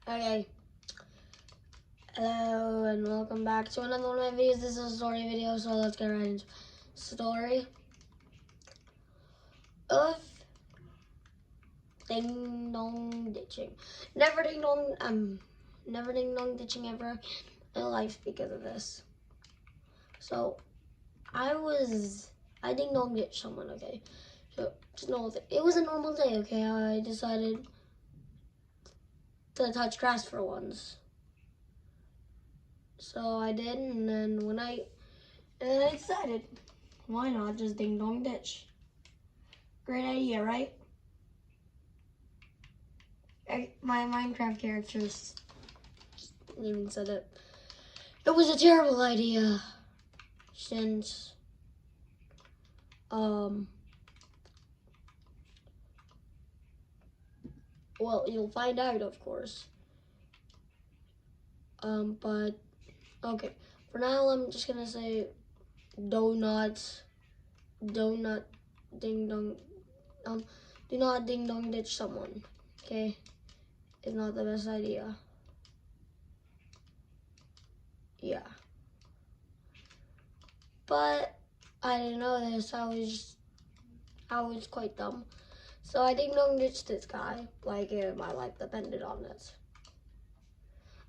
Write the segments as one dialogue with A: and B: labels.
A: Okay. Hello and welcome back to another one of my videos. This is a story video, so let's get right into story of ding dong ditching. Never ding dong ditching ever in life because of this. So I ding dong ditched someone, okay? So just know that it was a normal day, okay? I decided to touch grass for once. So I did, and then I decided, why not just ding dong ditch? Great idea, right? My Minecraft characters even said it. It was a terrible idea, since well, you'll find out, of course. But okay, for now I'm just gonna say, do not ding dong, do not ding dong ditch someone. Okay, it's not the best idea. Yeah, but I didn't know this. I was quite dumb. So I ding dong ditched this guy, like if my life depended on it.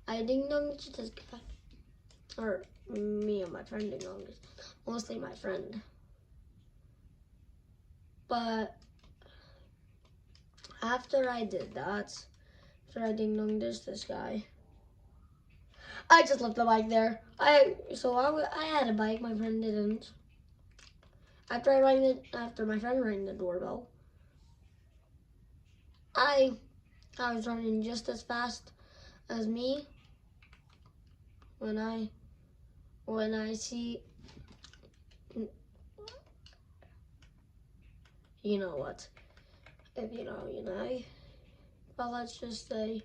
A: I ding dong ditched this guy, or me and my friend ding dong ditched, mostly my friend. But after I did that, after I ding dong ditched this guy, I just left the bike there. I had a bike, my friend didn't. After my friend rang the doorbell, I was running just as fast as me when I see, you know what, if you know, you know, well, let's just say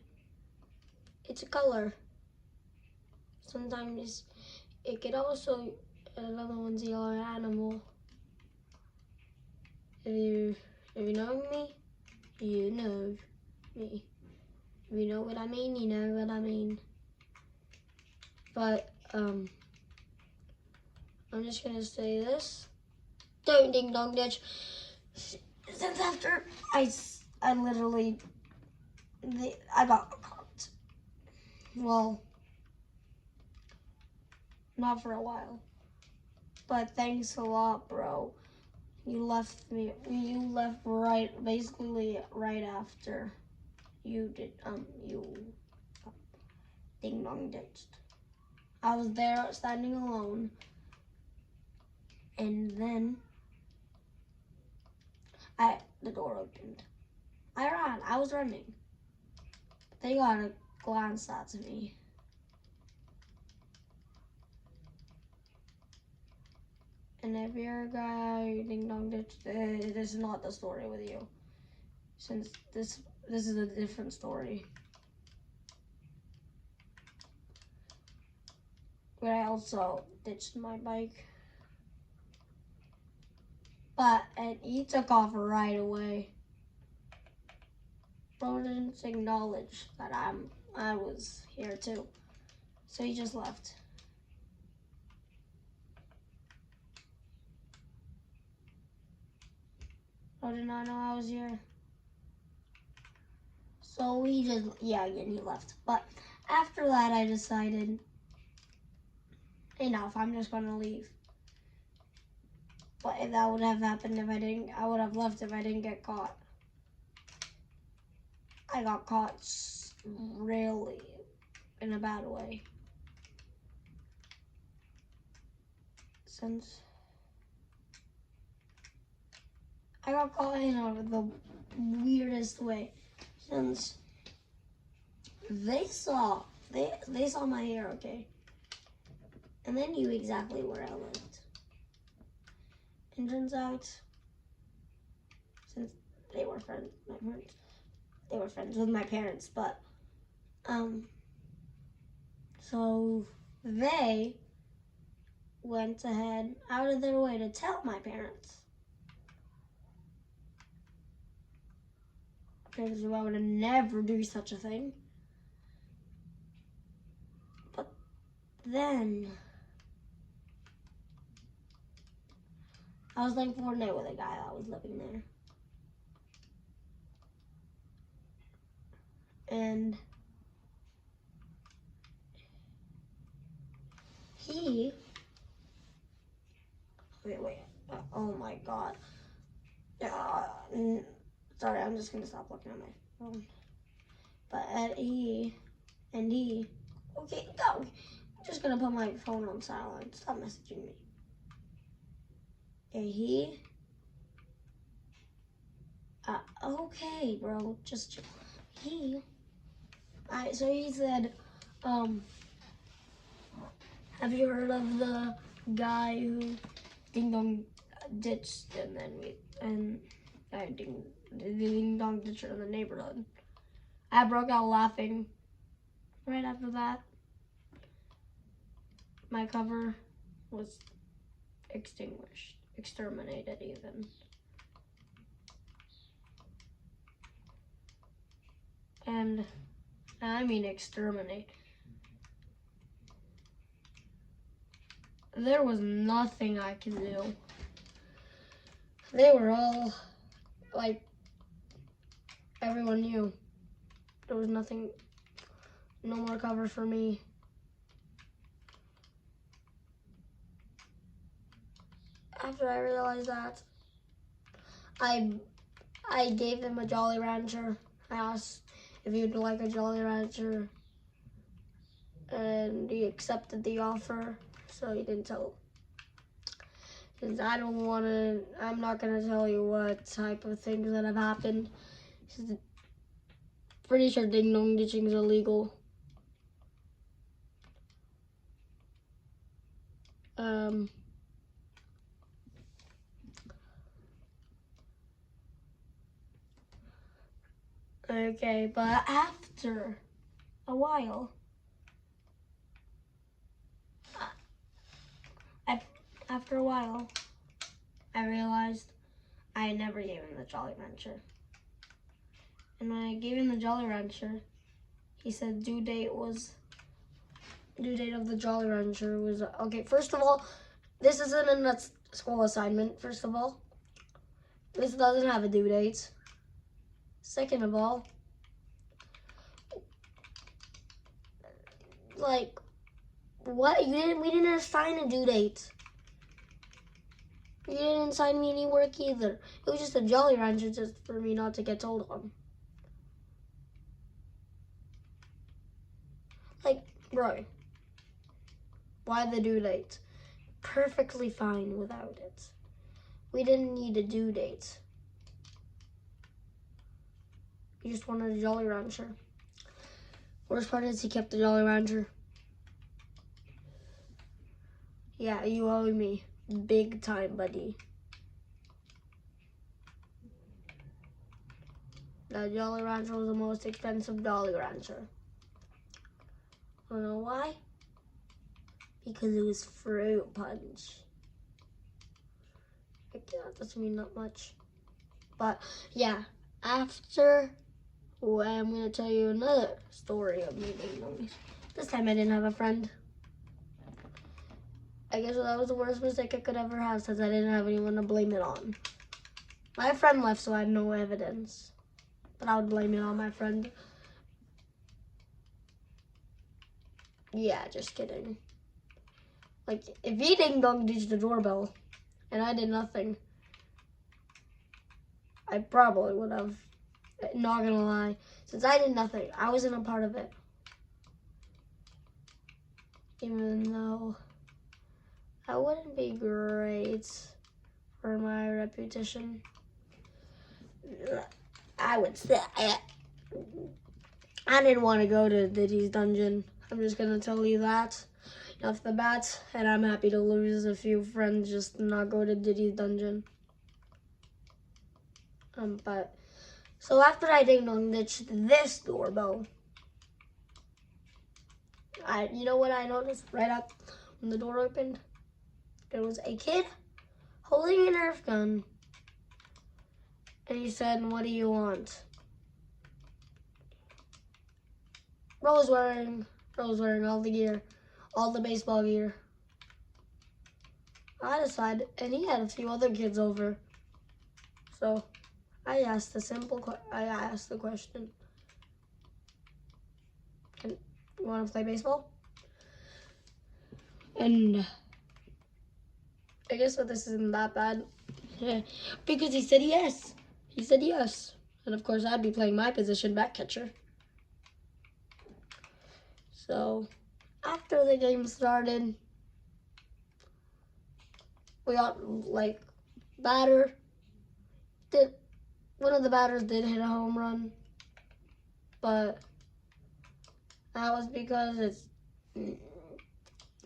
A: it's a color. Sometimes it could also, another one's a yellow animal. If you know me, you know me. If you know what I mean, you know what I mean. But I'm just gonna say this: don't ding dong ditch. Since after I literally, I got caught. Well, not for a while, but thanks a lot, bro. You left basically right after you did, you ding dong ditched. I was there standing alone, and then the door opened. I was running. They got a glance at me. And if you're a guy ding dong ditched, this is not the story with you. Since this is a different story. But I also ditched my bike. And he took off right away. Bro didn't acknowledge that I was here too. So he just left. Bro did not know I was here. So he just, again, he left. But after that, I decided, enough, I'm just gonna leave. But if that would have happened I would have left if I didn't get caught. I got caught really in a bad way. Since I got caught in the weirdest way. Since they saw my hair, okay? And they knew exactly where I lived. And turns out, since they were friends with my parents, but so they went ahead out of their way to tell my parents. Because I would never do such a thing. then I was playing Fortnite with a guy that was living there. And he, wait, oh my God. Sorry, I'm just gonna stop looking at my phone. But he, okay, go. I'm just gonna put my phone on silent. Stop messaging me. Okay, okay, bro, just chill. So he said, have you heard of the guy who ding dong ditched and then ding dong ditched in the neighborhood? I broke out laughing right after that. My cover was exterminated even. And I mean exterminate. There was nothing I could do. They were all, like, everyone knew. There was nothing, no more cover for me. After I realized that, I gave him a Jolly Rancher. I asked if he'd like a Jolly Rancher, and he accepted the offer, so he didn't tell. Since I'm not gonna tell you what type of things that have happened. Pretty sure ding dong ditching is illegal. Okay, but after a while, I realized I never gave him the Jolly Rancher. And when I gave him the Jolly Rancher, he said due date of the Jolly Rancher was, okay, first of all, this isn't a school assignment, first of all. This doesn't have a due date. Second of all, like, what? We didn't assign a due date. You didn't assign me any work either. It was just a Jolly Rancher just for me not to get told on. Like, bro, why the due date? Perfectly fine without it. We didn't need a due date. We just wanted a Jolly Rancher. Worst part is he kept the Jolly Rancher. Yeah, you owe me big time, buddy. The Jolly Rancher was the most expensive Jolly Rancher. You know why? Because it was fruit punch. That doesn't mean not much. But yeah, after, well, I'm gonna tell you another story of me being lonely. This time I didn't have a friend. I guess that was the worst mistake I could ever have, since I didn't have anyone to blame it on. My friend left, so I had no evidence. But I would blame it on my friend. Yeah, just kidding. Like, if he ding dong ditched the doorbell and I did nothing, I probably would have. Not gonna lie. Since I did nothing, I wasn't a part of it. Even though that wouldn't be great for my reputation. I would say I didn't want to go to Diddy's dungeon. I'm just gonna tell you that off the bat, and I'm happy to lose a few friends just to not go to Diddy's dungeon. But so after I ding dong ditched this doorbell, you know what I noticed right up when the door opened? There was a kid holding a Nerf gun, and he said, "What do you want?" Bro was wearing all the gear. all the baseball gear. I decided, and he had a few other kids over. So I asked the question, you want to play baseball? And I guess that this isn't that bad. Yeah, because he said yes. He said yes. And of course I'd be playing my position, back catcher. So after the game started, we got like one of the batters did hit a home run, but that was because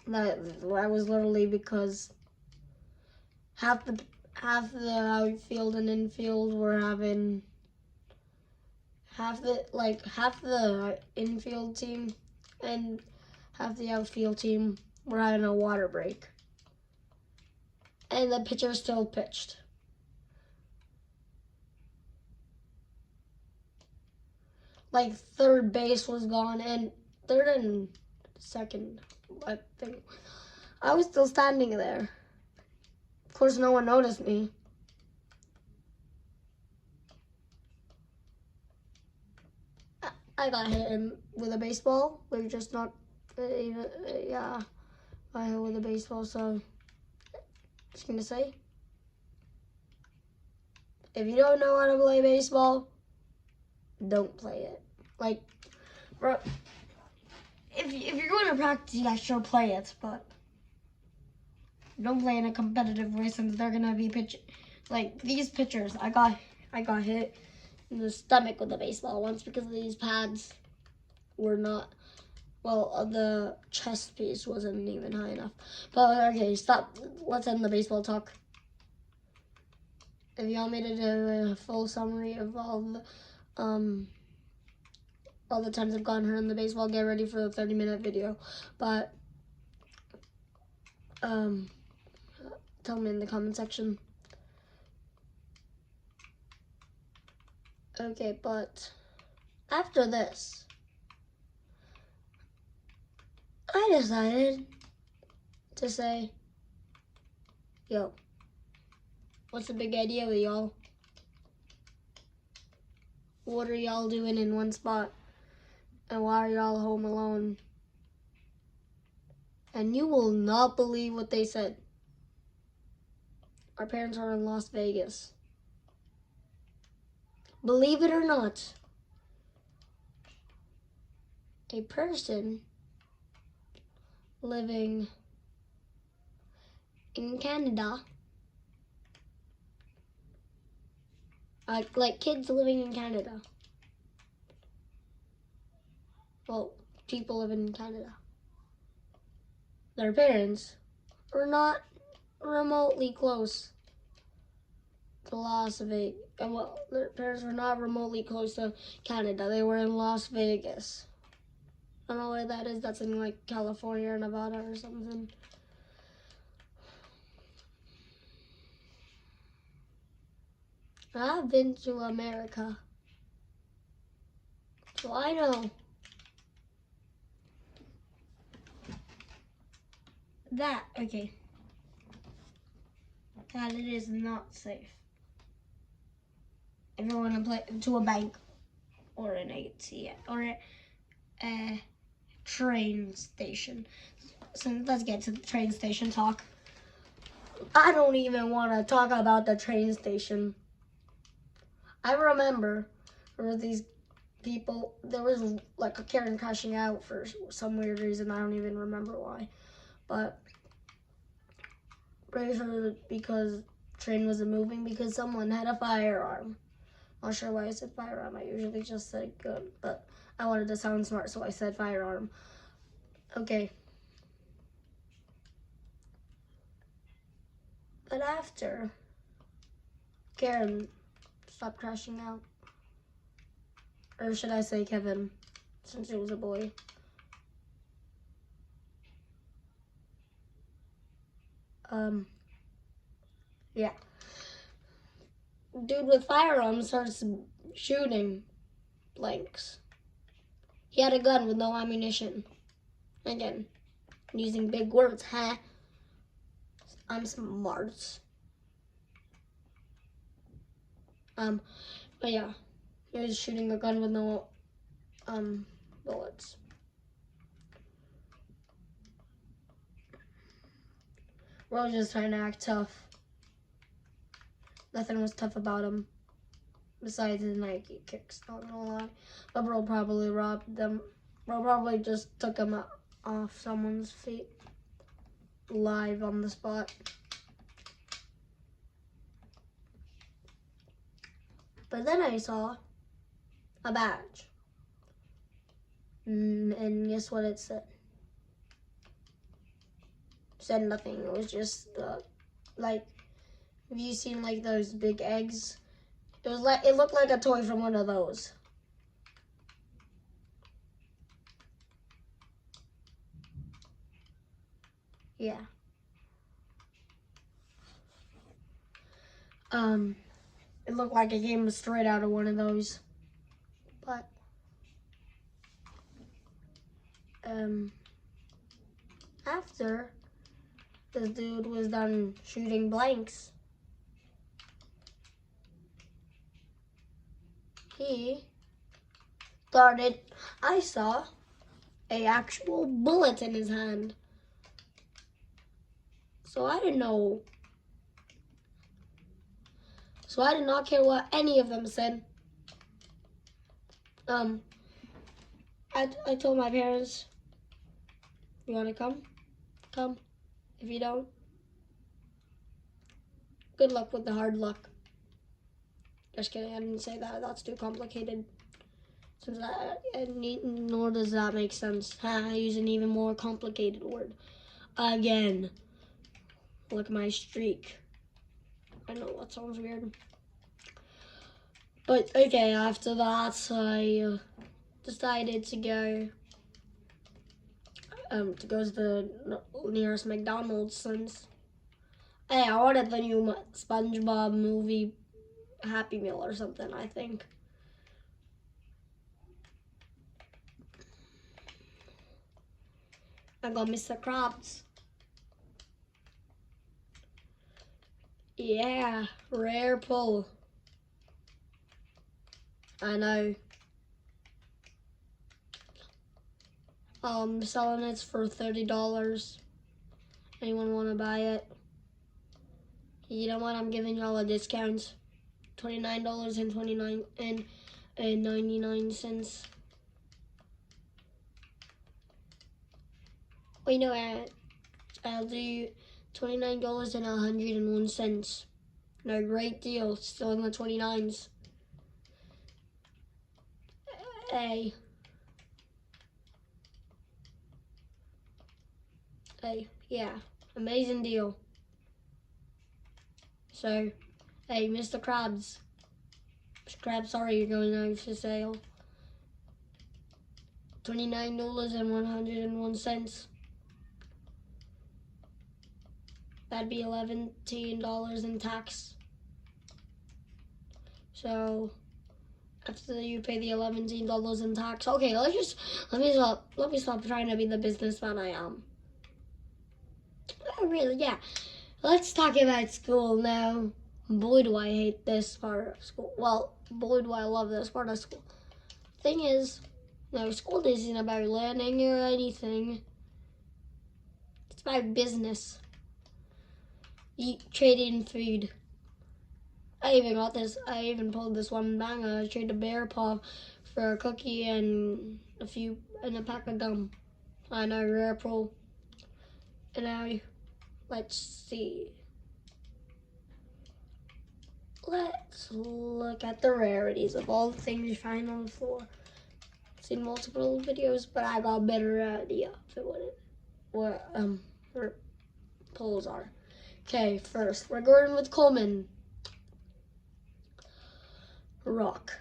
A: that was literally because half the outfield and infield were having half the infield team and half the outfield team were having a water break. And the pitcher still pitched. Like third base was gone and third and second, I think. I was still standing there. Of course, no one noticed me. I got hit with a baseball. We're just not even, yeah. I hit with a baseball, so just gonna say, if you don't know how to play baseball, don't play it. Like, bro, if you're going to practice, yeah, sure, play it, but don't play in a competitive way since they're gonna be pitching. Like these pitchers, I got hit in the stomach with a baseball once because these pads were not. Well, the chest piece wasn't even high enough. But okay, stop. Let's end the baseball talk. If you want me to do a full summary of all the times I've gotten hurt in the baseball, get ready for the 30-minute video. But tell me in the comment section. Okay, but after this, I decided to say, yo, what's the big idea with y'all? What are y'all doing in one spot? And why are y'all home alone? And you will not believe what they said. Our parents are in Las Vegas. Believe it or not, a person living in Canada, like kids living in Canada. Well, people living in Canada. Their parents are not remotely close to Las Vegas. Well, their parents were not remotely close to Canada. They were in Las Vegas. I don't know where that is. That's in like California or Nevada or something. I've been to America, so I know that, okay, that it is not safe if you want to play to a bank or an ATM or a train station. So let's get to the train station talk. I don't even want to talk about the train station. I remember there were these people, there was like a Karen crashing out for some weird reason. I don't even remember why. But pretty sure because train wasn't moving because someone had a firearm. Not sure why I said firearm. I usually just say gun, but I wanted to sound smart, so I said firearm. Okay. But after Karen stopped crashing out, or should I say Kevin, since it was a boy. Yeah. Dude with firearms starts shooting blanks. He had a gun with no ammunition. Again, using big words, huh? I'm smart. But yeah, he was shooting a gun with no bullets. Rose just trying to act tough. Nothing was tough about him. Besides his Nike kicks, not gonna lie. But bro probably robbed them. Bro probably just took him off someone's feet. Live on the spot. But then I saw a badge. And guess what it said? It said nothing. It was just like, have you seen like those big eggs? It looked like a toy from one of those. Yeah. It looked like it came straight out of one of those. But after this dude was done shooting blanks, he started, I saw a actual bullet in his hand. So I didn't know. So I did not care what any of them said. I told my parents, you want to come? Come. If you don't, good luck with the hard luck. Just kidding, I didn't say that. That's too complicated. Nor does that make sense. I use an even more complicated word. Again. Look at my streak. I know that sounds weird. But okay, after that, I decided to go to the nearest McDonald's since, hey, I wanted the new SpongeBob movie Happy Meal or something, I think. I got Mr. Krabs. Yeah, rare pull. I know. Selling it for $30. Anyone want to buy it? You know what? I'm giving y'all a discount. $29.99. Wait, no, I'll do $29.01. No, great deal. Still in the 29s. Hey, yeah, amazing deal. So, hey, Mr. Krabs. Mr. Krabs, sorry you're going out for sale. $29.01. That'd be $11 in tax. So after you pay the $11 in tax, okay, let me stop trying to be the businessman I am. Really, yeah. Let's talk about school now. Boy, do I hate this part of school. Well, boy, do I love this part of school. Thing is, no, school isn't about learning or anything. It's about business. Trading food. I even pulled this one banger. I traded a bear paw for a cookie and a pack of gum. I know, rare pull. And now, let's see. Let's look at the rarities of all the things you find on the floor. I've seen multiple videos, but I got a better idea of what pulls are. Okay, first we're going with Coleman. Rock.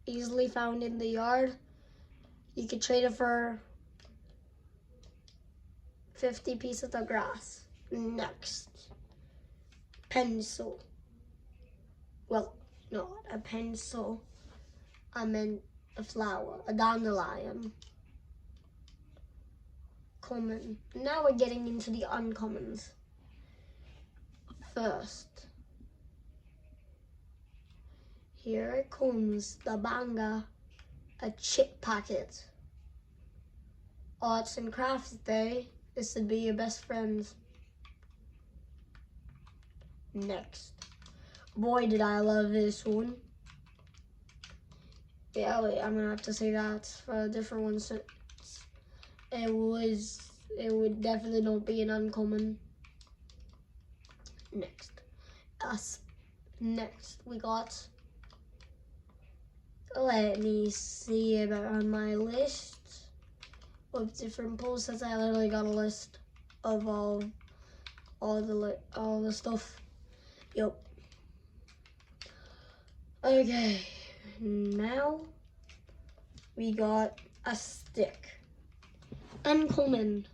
A: Easily found in the yard. You could trade it for 50 pieces of grass. Next. Pencil. Well, not a pencil. I meant a flower, a dandelion. common. Now we're getting into the uncommons. First, here it comes, the Banga, a chip packet. Arts and Crafts Day. This would be your best friends. Next. Boy, did I love this one. Yeah, wait, I'm gonna have to say that for a different one since it would definitely not be an uncommon. Next, we got, let me see about on my list of different posts. I literally got a list of all the stuff. Yep. Okay, now we got a stick. Uncommon.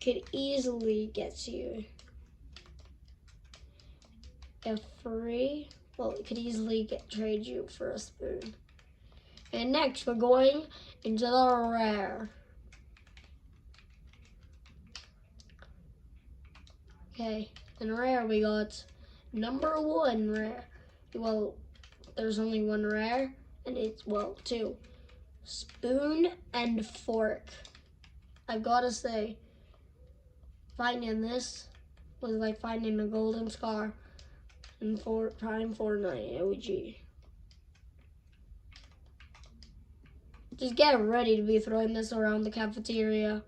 A: Could easily get you a free, well, it could easily trade you for a spoon. And next, we're going into the rare. Okay, in rare we got number 1 rare. Well, there's only 1 rare, and it's, well, 2. Spoon and fork. I've got to say, finding this was like finding a golden scar in Prime Fortnite OG. Just get ready to be throwing this around the cafeteria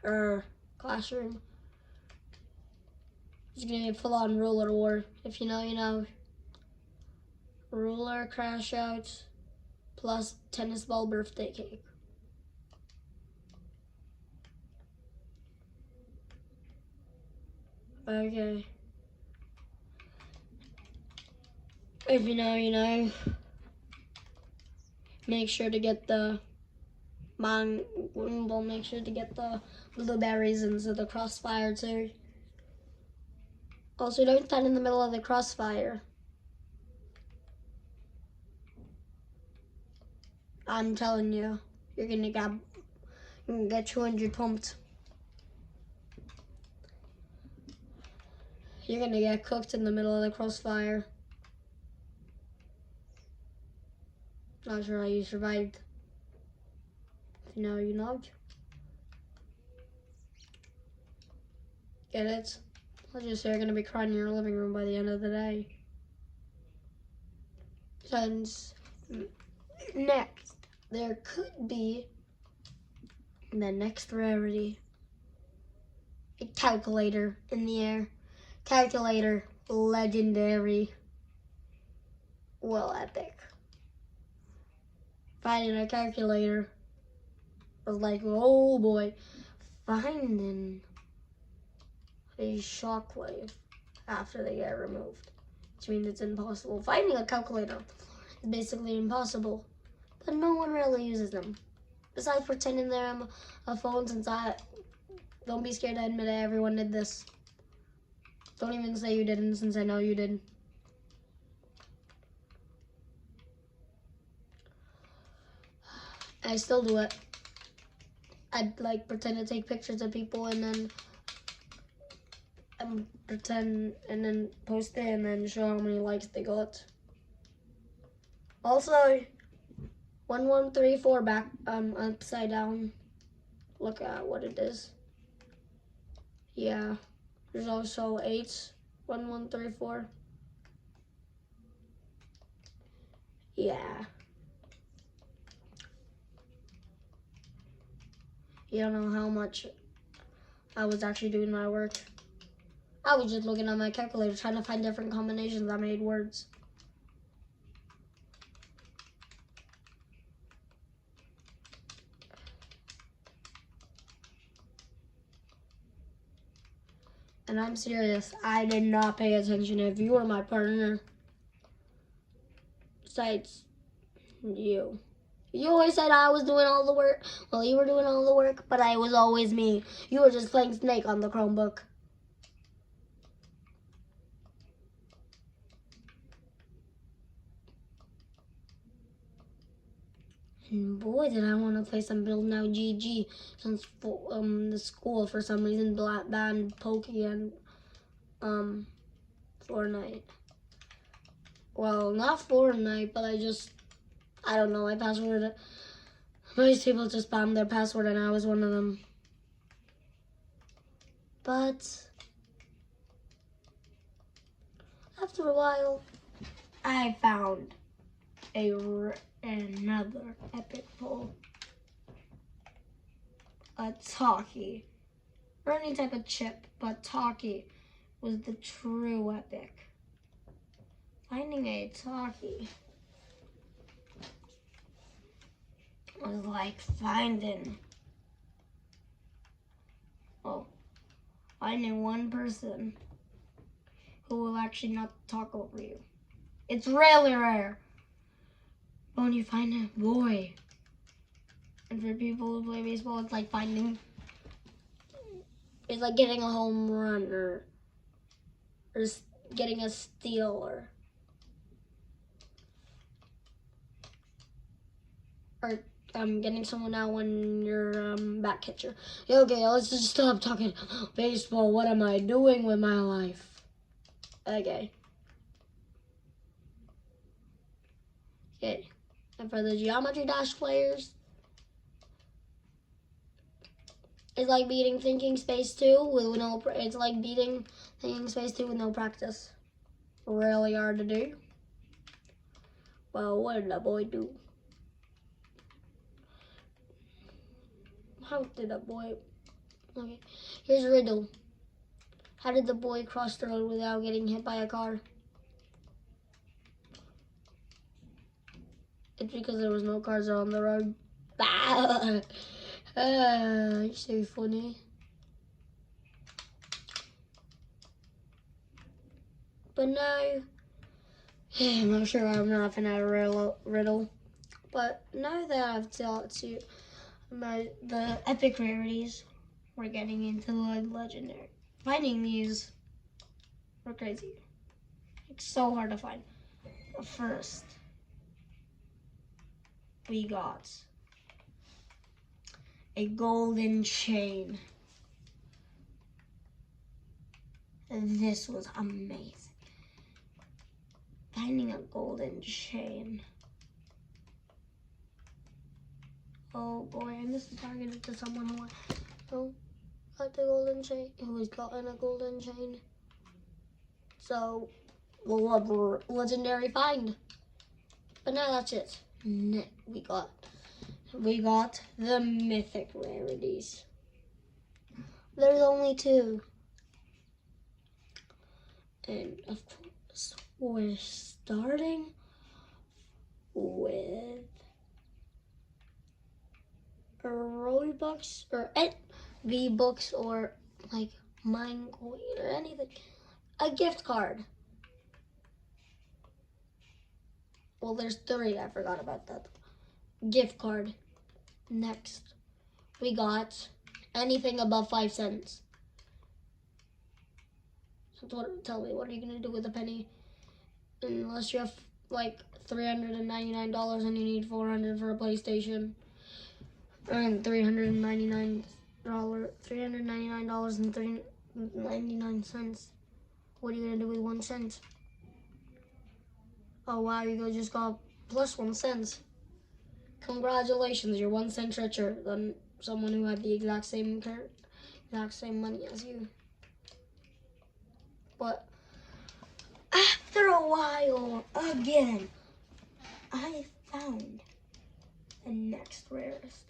A: or classroom. It's gonna be a full-on ruler war. If you know, you know. Ruler, crash out, plus tennis ball birthday cake. Okay. If you know, you know. Make sure to get the make sure to get the blueberries into the crossfire too. Also, don't stand in the middle of the crossfire. I'm telling you, you're gonna get 200 pumped. You're gonna get cooked in the middle of the crossfire. Not sure how you survived. If you know, you know. Get it? I'll just say you're gonna be crying in your living room by the end of the day. Since next, there could be the next rarity. A calculator in the air. Calculator, legendary. Well, epic. Finding a calculator was like, oh boy. Finding a shockwave after they get removed, which means it's impossible. Finding a calculator is basically impossible, but no one really uses them. Besides pretending they're on a phone, since don't be scared to admit it, everyone did this. Don't even say you didn't, since I know you did. I still do it. I'd like pretend to take pictures of people and then pretend and then post it and then show how many likes they got. Also, 1134 back upside down. Look at what it is. Yeah. There's also 8 1134. Yeah. You don't know how much I was actually doing my work. I was just looking at my calculator trying to find different combinations that made words. And I'm serious, I did not pay attention if you were my partner. Besides, you. You always said I was doing all the work. Well, you were doing all the work, but I was always me. You were just playing Snake on the Chromebook. And boy, did I want to play some Build Now GG since the school for some reason banned Pokey and Fortnite. Well, not Fortnite, but I don't know, my password. Most people just spam their password and I was one of them. But after a while, I found another epic pull. A Talkie. Or any type of chip, but Talkie was the true epic. Finding a Talkie was like finding one person who will actually not talk over you. It's really rare. But when you find a boy, and for people who play baseball, it's like getting a home run or getting a steal or getting someone out when you're back catcher. Okay, let's just stop talking baseball. What am I doing with my life? Okay. And for the Geometry Dash players, it's like beating Thinking Space 2 with no. It's like beating Thinking Space 2 with no practice. Really hard to do. Well, what did the boy do? How did the boy? Okay, here's a riddle. How did the boy cross the road without getting hit by a car? It's because there was no cars on the road. You're so funny. But no, I'm not sure I'm laughing at a riddle. But now that I've taught you about the epic rarities, we're getting into the legendary. Finding these were crazy. It's so hard to find. First, we got a golden chain. This was amazing. Finding a golden chain. Oh boy, and this is targeted to someone who got the golden chain, who has gotten a golden chain. So, legendary find. But now that's it. We got the mythic rarities. There's only 2. And of course, we're starting with Robux or V-Bucks or like Minecoin or anything. A gift card. Well, there's 3. I forgot about that. Gift card. Next, we got anything above 5 cents. So tell me, what are you gonna do with a penny? Unless you have like $399 and you need $400 for a PlayStation, and $399 and 99 cents. What are you gonna do with 1 cent? Oh wow, you just got plus 1 cent. Congratulations, you're 1 cent richer than someone who had the exact same money as you. But after a while, again, I found the next rarest.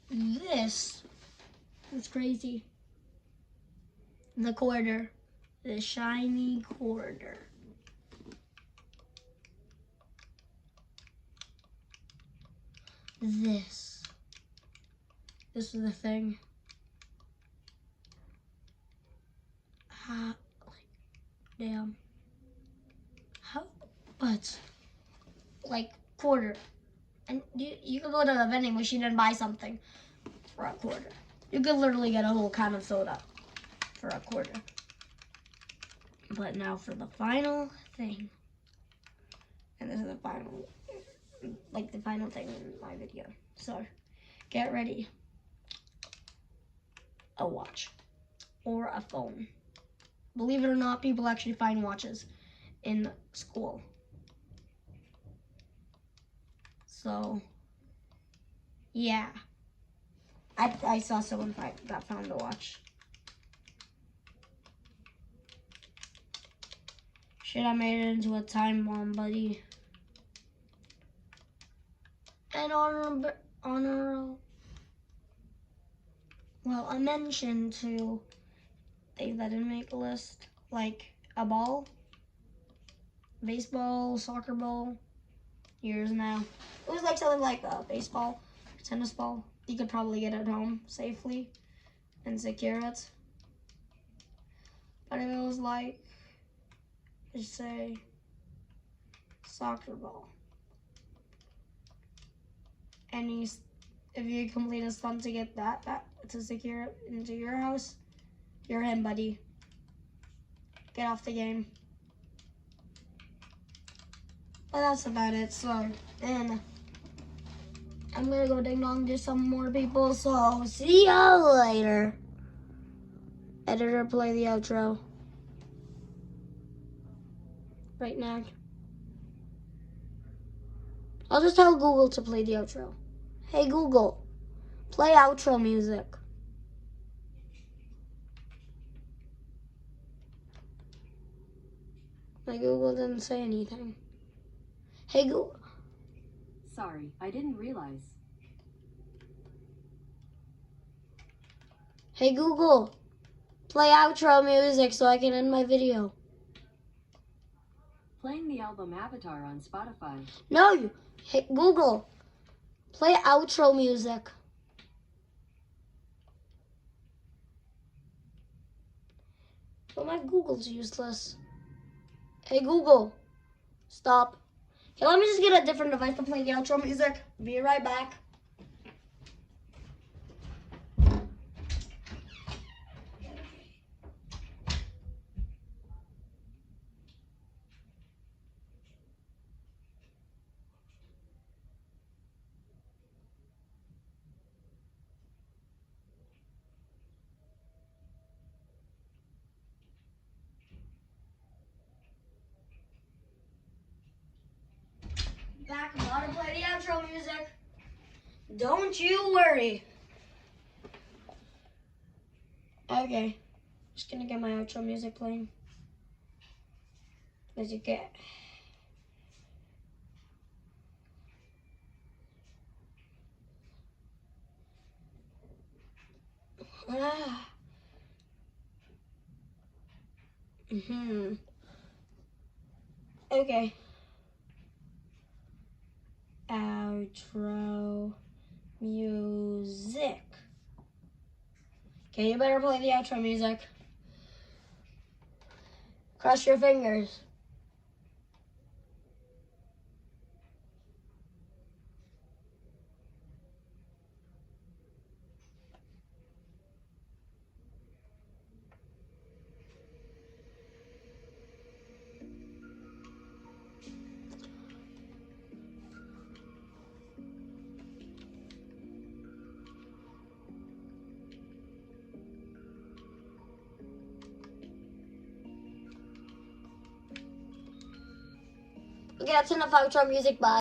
A: This is crazy. The quarter, the shiny quarter. This is the thing. Damn. How? But like quarter, and you could go to the vending machine and buy something for a quarter. You could literally get a whole can of soda for a quarter. But now for the final thing, and this is the final like the final thing in my video. So get ready. A watch or a phone. Believe it or not, people actually find watches in school. So yeah, I saw someone that found a watch. Shit, I made it into a time bomb, buddy. And well, I mentioned two things that didn't make a list, like a ball, baseball, soccer ball, years now. It was like something like a baseball, tennis ball. You could probably get at home safely and secure it. But if it was like, let's say, soccer ball, and if you complete a stunt to get that to secure it into your house, you're him, buddy. Get off the game. But that's about it. So, and I'm gonna go ding dong to some more people. So see y'all later. Editor, play the outro. Right now. I'll just tell Google to play the outro. Hey Google, play outro music. My Google didn't say anything. Hey Google.
B: Sorry, I didn't realize.
A: Hey Google, play outro music so I can end my video.
B: Playing the album Avatar on Spotify.
A: No, hey Google, play outro music. But my Google's useless. Hey Google, stop. Okay, let me just get a different device to play the outro music. Be right back. Back, I'm about to play the outro music. Don't you worry. Okay, just gonna get my outro music playing. As you get. Okay. Outro music. Okay, you better play the outro music. Cross your fingers. Okay, that's enough outro music. Bye.